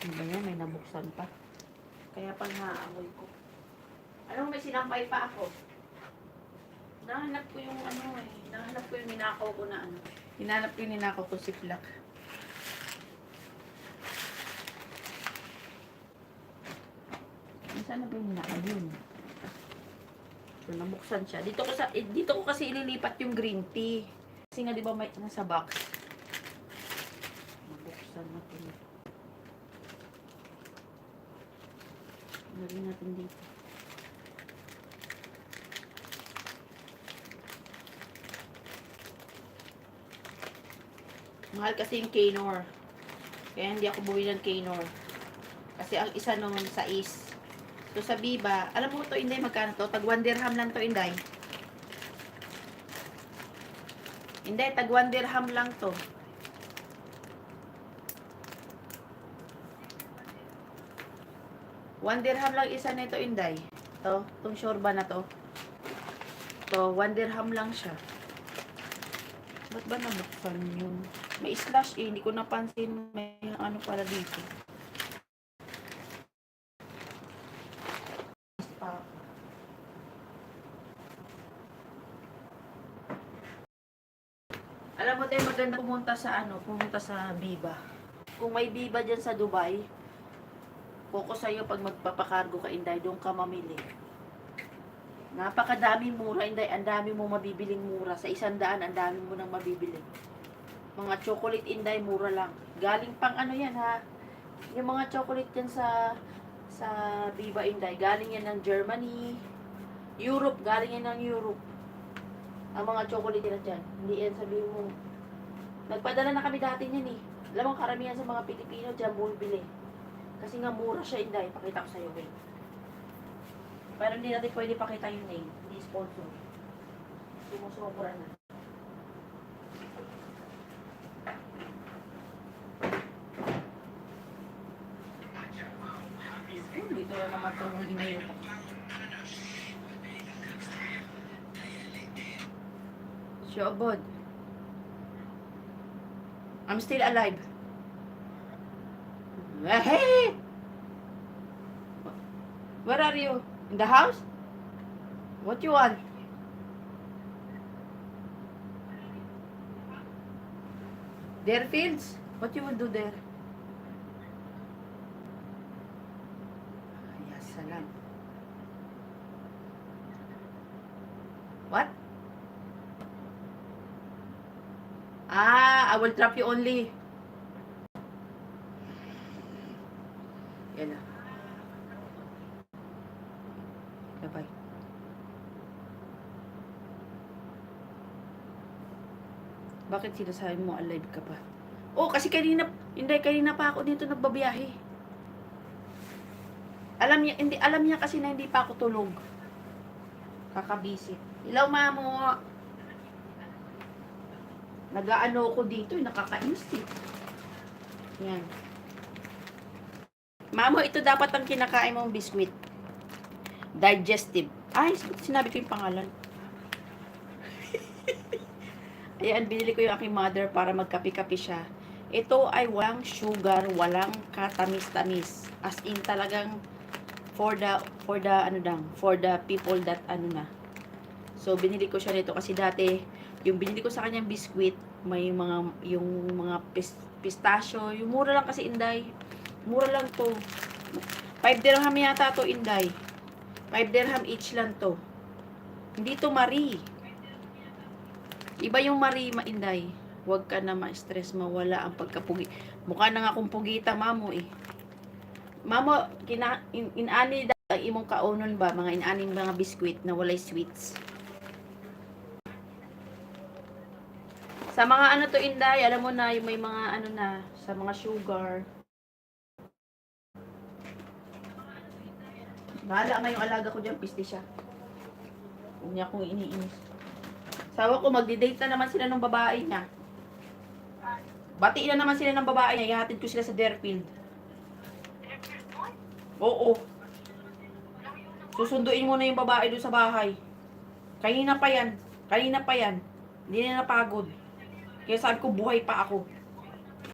Ano ba yan? May nabuksan pa. Kaya pang haamoy ko. Anong may sinampay pa ako? Nahanap ko yung ano eh. Nahanap ko yung ninakaw ko na ano. Hinanap ko yung ninakaw ko si Flak. Saan na ba yung ninakaw yun? So, nabuksan siya. Dito ko kasi ililipat yung green tea. Kasi nga di ba may nasa box. Nabuksan natin. Lagyan natin dito. Mahal kasi yung Knorr. Kaya hindi ako bumili ng Knorr. Kasi ang isa nung sa is. So sa Biba, alam mo to Inday, magkano to? Tag 1 dirham lang to Inday. Inday, tag 1 dirham lang to. One dirham lang isa nito Inday. To, tong shorba na to. To, 1 dirham lang siya. Ba't ba nabuksan yun? May slash eh, hindi ko napansin may ano pala dito. Alam mo tayo maganda pumunta sa Biba. Kung may Biba dyan sa Dubai, focus sa'yo pag magpapakargo ka Inday, doon ka mamili. Napakadaming mura Inday, ang dami mo mabibiling mura. Sa 100, ang dami mo nang mabibili. Mga chocolate Inday, mura lang. Galing pang ano yan ha. Yung mga chocolate yan sa Biba Inday, galing yan ng Germany, Europe, galing yan ng Europe. Ang mga chocolate na dyan. Hindi yan sabihin mo. Nagpadala na kami dati niyan eh. Alam mo, karamihan sa mga Pilipino dyan bumibili. Kasi nga mura siya Inday. Pakita ko sa'yo, wait. Pero hindi natin pwede pakita yung name. Hindi sponsor. Sumusobra na. Dito na naman itong email ko. Shobod. I'm still alive. Hey! Where are you? In the house? What you want? Their fields? What you will do there? Ya salam. What? I will drop you only. Yan na. Bye-bye. Bakit sinasabi mo alive ka pa? Oh, kasi kanina pa ako dito nagbabiyahe. Alam niya kasi na hindi pa ako tulog. Kakabisi. Hello, mamo. Nag-aano ko dito, nakakainis eh. Yan. Mamo, ito dapat ang kinakain mong biscuit. Digestive. Ay, sinabi ko yung pangalan. Ayan, binili ko yung aking mother para magkapi-kapi siya. Ito ay walang sugar, walang katamis-tamis. As in talagang for the people that So binili ko siya nito kasi dati yung binili ko sa kanyang biscuit, may mga pistachio, yung mura lang kasi Inday. Mura lang to. 5 dirham yata to Inday. 5 dirham each lang to. Hindi to Marie. Iba yung Marie Inday. Huwag ka na ma-stress, mawala ang pagkapugi. Mukha na nga akong pugita, mamo eh. Mamo, inani ang imong kaunon ba? Mga inaning mga biskuit na walay sweets. Sa mga ano to Inday, alam mo na yung may mga ano na, sa mga sugar. Bahala nga yung alaga ko dyan, piste siya. Huwag niya akong iniinis. Sawa ko, magdi-date na naman sila ng babae niya. Batiin na naman sila ng babae niya. Ihatid ko sila sa Deerfield. Oo. Susunduin mo na yung babae doon sa bahay. Kanina pa yan. Hindi na napagod. Kaya sabi ko, buhay pa ako.